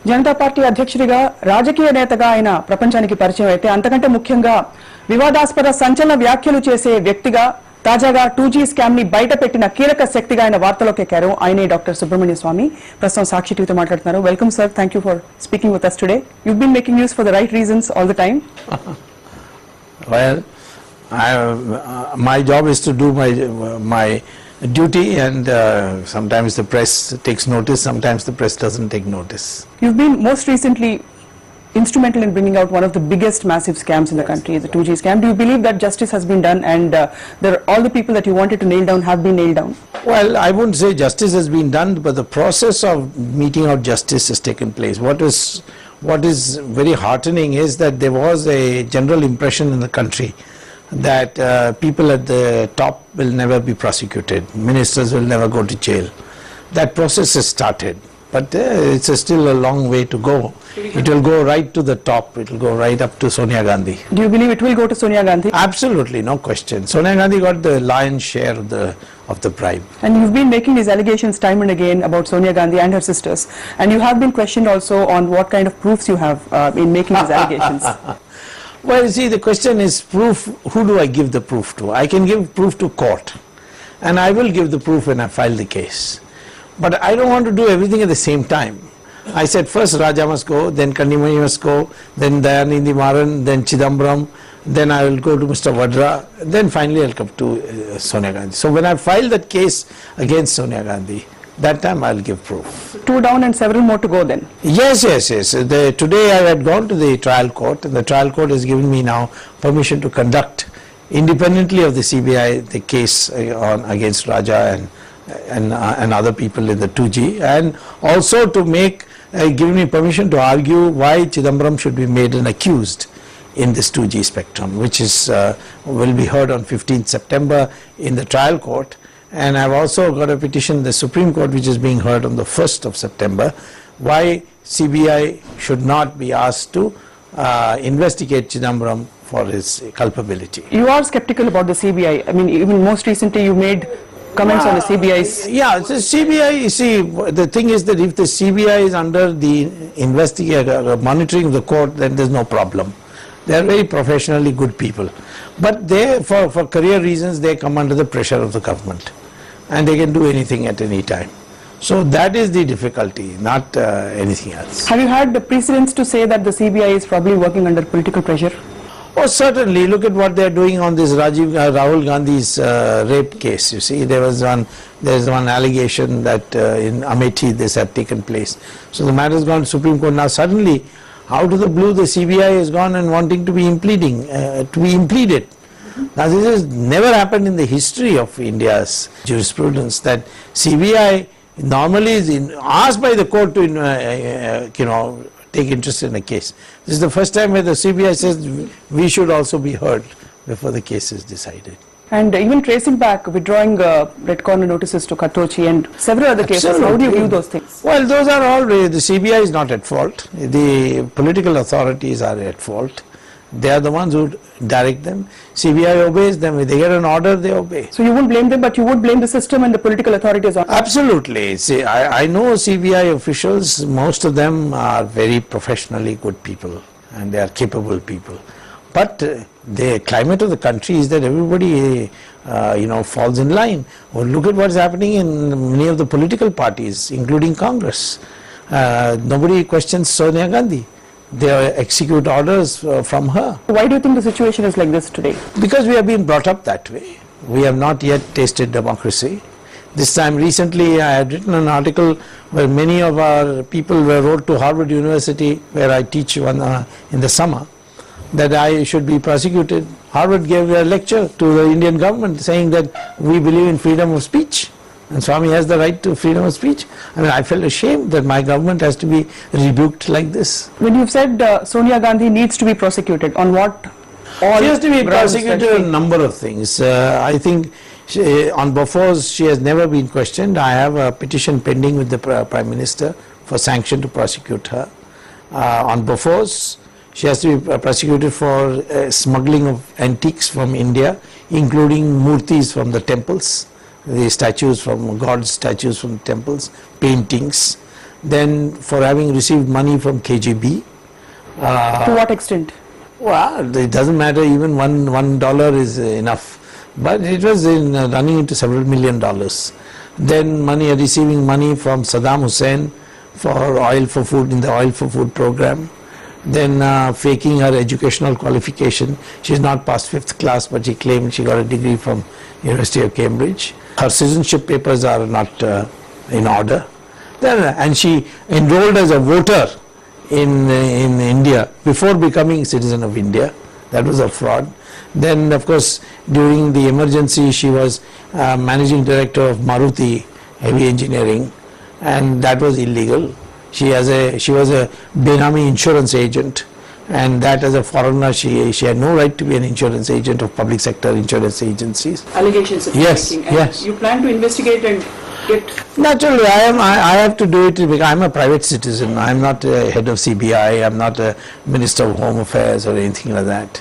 Janata party అధ్యక్షుడిగా రాజకీయ నేతగా ఆయన ప్రపంచానికి పరిచయం అయితే అంతకంటే ముఖ్యంగా వివాదాస్పద సంచలన వ్యాఖ్యలు చేసే వ్యక్తిగా తాజాగా 2G స్కామ్ ని బయటపెట్టిన కీలక శక్తిగా ఆయన వార్తలోకి ఎక్కారు. ఆయనే డాక్టర్ సుబ్రహ్మణ్య స్వామి. ప్రస్తుతం సాక్షి టీవీతో మాట్లాడుతున్నారు. Welcome sir, thank you for speaking with us today. You've been making news for the right reasons all the time. Well, my job is to do my duty, and sometimes the press takes notice, sometimes the press doesn't take notice. You've been most recently instrumental in bringing out one of the biggest massive scams in the country, the 2G scam. Do you believe that justice has been done and all the people that you wanted to nail down have been nailed down? Well, I wouldn't say justice has been done, but the process of meting out justice has taken place. What is very heartening is that there was a general impression in the country that people at the top will never be prosecuted, ministers will never go to jail. That process has started, but it's still a long way to go. It will go right to the top, it will go right up to Sonia Gandhi. Do you believe it will go to Sonia Gandhi? Absolutely, no question. Sonia Gandhi got the lion's share of the bribe. And you've been making these allegations time and again about Sonia Gandhi and her sisters, and you have been questioned also on what kind of proofs you have in making these allegations. Well, you see, the question is proof. Who do I give the proof to? I can give proof to court, and I will give the proof when I file the case. But I don't want to do everything at the same time. I said first Raja must go, then Kanimani must go, then Dayanindi Maran, then Chidambaram, then I will go to Mr. Vadra, then finally I'll come to Sonia Gandhi. So when I file that case against Sonia Gandhi, that time I'll give proof. 2 down and several more to go then? Yes. Today I had gone to the trial court, and the trial court has given me now permission to conduct independently of the CBI the case against Raja and other people in the 2G, and also to give me permission to argue why Chidambaram should be made an accused in this 2G spectrum, which will be heard on 15th September in the trial court. And I've also got a petition in the Supreme Court which is being heard on the 1st of September, why CBI should not be asked to investigate Chidambaram for his culpability. You are skeptical about the CBI. I mean, even most recently you made comments on the CBI's. Yeah, the CBI, you see, the thing is that if the CBI is under the monitoring of the court, then there's no problem. They are very professionally good people. But they, for career reasons, they come under the pressure of the government, and they can do anything at any time. So that is the difficulty, not anything else. Have you had the precedents to say that the CBI is probably working under political pressure? Oh, certainly. Look at what they are doing on this Rahul Gandhi's rape case. You see, there is one allegation that in Amethi this had taken place. So the matter has gone to Supreme Court. Now suddenly, out of the blue, the CBI has gone and wanting to be impleaded. Now this has never happened in the history of India's jurisprudence, that CBI normally is asked by the court to take interest in a case. This is the first time where the CBI says we should also be heard before the case is decided. And even tracing back, withdrawing red corner notices to Katochi and several other cases, Absolutely. how do you view those things? Well, those are all, the CBI is not at fault. The political authorities are at fault. They are the ones who direct them. CBI obeys them. If they get an order, they obey. So you won't blame them, but you would blame the system and the political authorities on. Absolutely. See, I know CBI officials, most of them are very professionally good people, and they are capable people. But the climate of the country is that everybody falls in line. Well, look at what's happening in many of the political parties, including Congress. Nobody questions Sonia Gandhi. They execute orders from her. Why do you think the situation is like this today? Because we have been brought up that way. We have not yet tasted democracy. This time recently I had written an article where many of our people wrote to Harvard University, where I teach in the summer, that I should be prosecuted. Harvard gave a lecture to the Indian government saying that we believe in freedom of speech, and Swamy has the right to freedom of speech. I mean, I felt ashamed that my government has to be rebuked like this. When you've said Sonia Gandhi needs to be prosecuted, on what? She has to be prosecuted on a number of things. I think on Bofors she has never been questioned. I have a petition pending with the Prime Minister for sanction to prosecute her. On Bofors, she has to be prosecuted for smuggling of antiques from India, including murtis from the temples. The statues from God's statues from temples, paintings. then for having received money from KGB. To what extent? Well, it doesn't matter, even $1 is enough. But it was running into several $1 million. Then receiving money from Saddam Hussein for oil for food in the oil for food program. Then faking her educational qualification. She's not past 5th class, but she claimed she got a degree from University of Cambridge. Her citizenship papers are not in order. And she enrolled as a voter in India before becoming citizen of India. That was a fraud. Then, of course, during the emergency, she was managing director of Maruti Heavy Engineering, and that was illegal. She was a Benami insurance agent, and that as a foreigner, she had no right to be an insurance agent of public sector insurance agencies. Allegations of Yes, making. yes. You plan to investigate and get... Naturally, I have to do it because I'm a private citizen. I'm not a head of CBI. I'm not a Minister of Home Affairs or anything like that.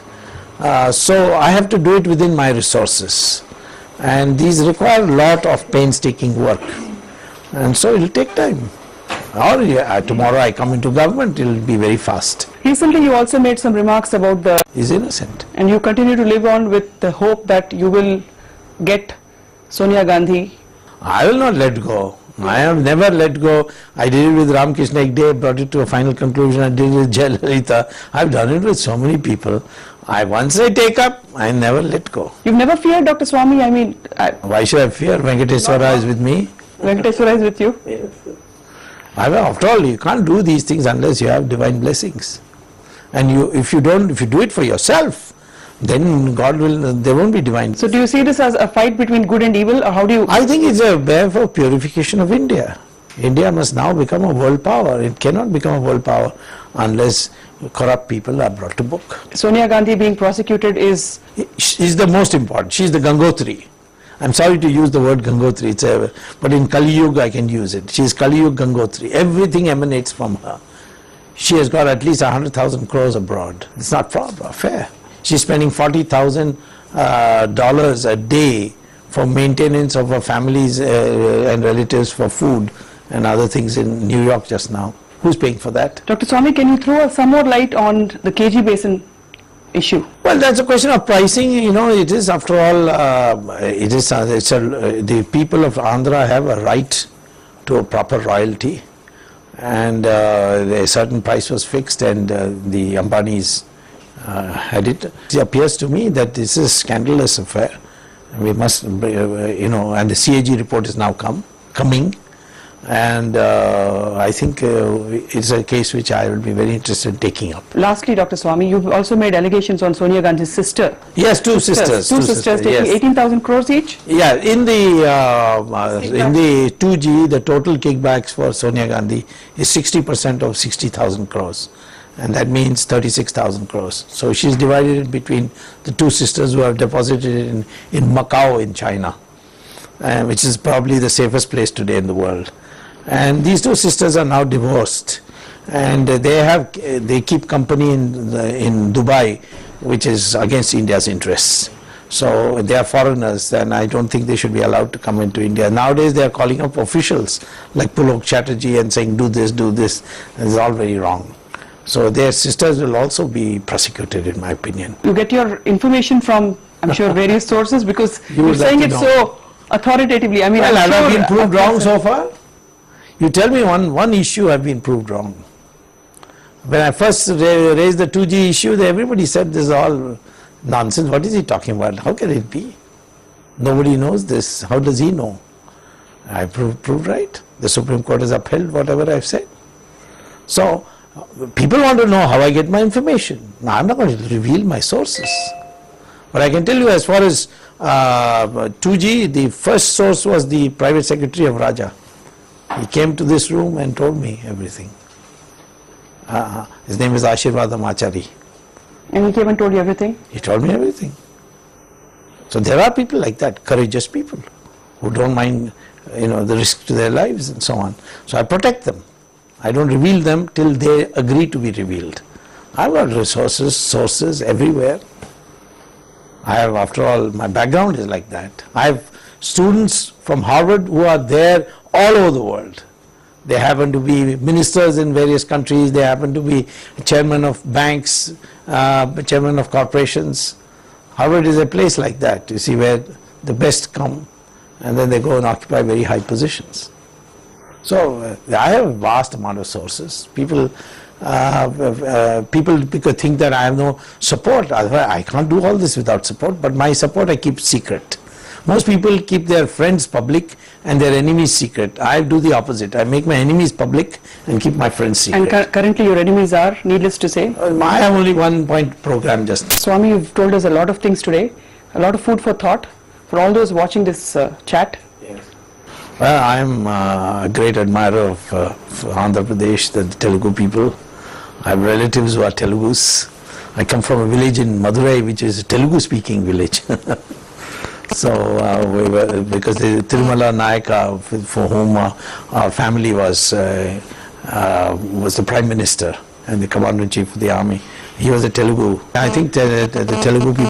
So I have to do it within my resources, and these require a lot of painstaking work, and so it will take time. Or tomorrow I come into government, it will be very fast. Recently you also made some remarks about the... He's innocent. And you continue to live on with the hope that you will get Sonia Gandhi. I will not let go. I have never let go. I did it with Ramakrishna Hegde, brought it to a final conclusion. I did it with Jayalalitha. I've done it with so many people. Once I take up, I never let go. You've never feared Dr. Swamy? I mean... Why should I fear? Venkateswara is with me. Venkateswara is with you? Yes. After all, you can't do these things unless you have divine blessings. And if you do it for yourself, then there won't be divine. So do you see this as a fight between good and evil, or how do you... I think it's a way for purification of India. India must now become a world power. It cannot become a world power unless corrupt people are brought to book. Sonia Gandhi being prosecuted is... She's the most important. She's the Gangotri. I'm sorry to use the word Gangotri, but in Kali Yuga I can use it. She's Kali Yuga Gangotri. Everything emanates from her. She has got at least 100,000 crores abroad. It's not fair. She's spending $40,000 a day for maintenance of her families and relatives for food and other things in New York just now. Who's paying for that? Dr. Swamy, can you throw some more light on the KG Basin issue? Well, that's a question of pricing. It is, after all, the people of Andhra have a right to a proper royalty, and a certain price was fixed, and the Ambanis had it. It appears to me that this is a scandalous affair. We must, and the CAG report is now coming. And I think it's a case which I will be very interested in taking up. Lastly, Dr. Swamy, you've also made allegations on Sonia Gandhi's sister. Yes, two sisters Taking yes. 18,000 crores each? Yeah, in the 2G, the total kickbacks for Sonia Gandhi is 60% of 60,000 crores. And that means 36,000 crores. So she's divided it between the two sisters who have deposited in Macau in China, which is probably the safest place today in the world. And these two sisters are now divorced, and they keep company in Dubai, which is against India's interests. So they are foreigners, and I don't think they should be allowed to come into India. Nowadays they are calling up officials like Pulok Chatterjee and saying do this, it's all very wrong. So their sisters will also be prosecuted, in my opinion. You get your information from, I'm sure, various sources, because you're saying it so authoritatively. I mean, well, have I been proved wrong so far? You tell me one issue I've been proved wrong. When I first raised the 2G issue, everybody said this is all nonsense. What is he talking about? How can it be? Nobody knows this. How does he know? I proved right. The Supreme Court has upheld whatever I've said. So people want to know how I get my information. Now I'm not going to reveal my sources. But I can tell you, as far as 2G, the first source was the private secretary of Raja. He came to this room and told me everything. His name is Ashirvadam Achari. And he came and told you everything? He told me everything. So there are people like that, courageous people, who don't mind the risk to their lives and so on. So I protect them. I don't reveal them till they agree to be revealed. I've got resources, sources everywhere. I have, after all, my background is like that. I have students from Harvard who are there all over the world. They happen to be ministers in various countries. They happen to be chairman of banks, chairman of corporations. Harvard is a place like that, you see, where the best come and then they go and occupy very high positions. So I have a vast amount of sources. People think that I have no support. I can't do all this without support, but my support I keep secret. Most people keep their friends public and their enemies secret. I do the opposite. I make my enemies public and keep my friends secret. And currently your enemies are, needless to say? I have only 1 point program just now. Swami, you've told us a lot of things today, a lot of food for thought for all those watching this chat. Yes. Well, I am a great admirer of Andhra Pradesh, the Telugu people. I have relatives who are Telugus. I come from a village in Madurai, which is a Telugu-speaking village. So, because the Tirumala Nayaka, for whom our family was the Prime Minister and the Commander-in-Chief of the Army, he was a Telugu. I think the Telugu people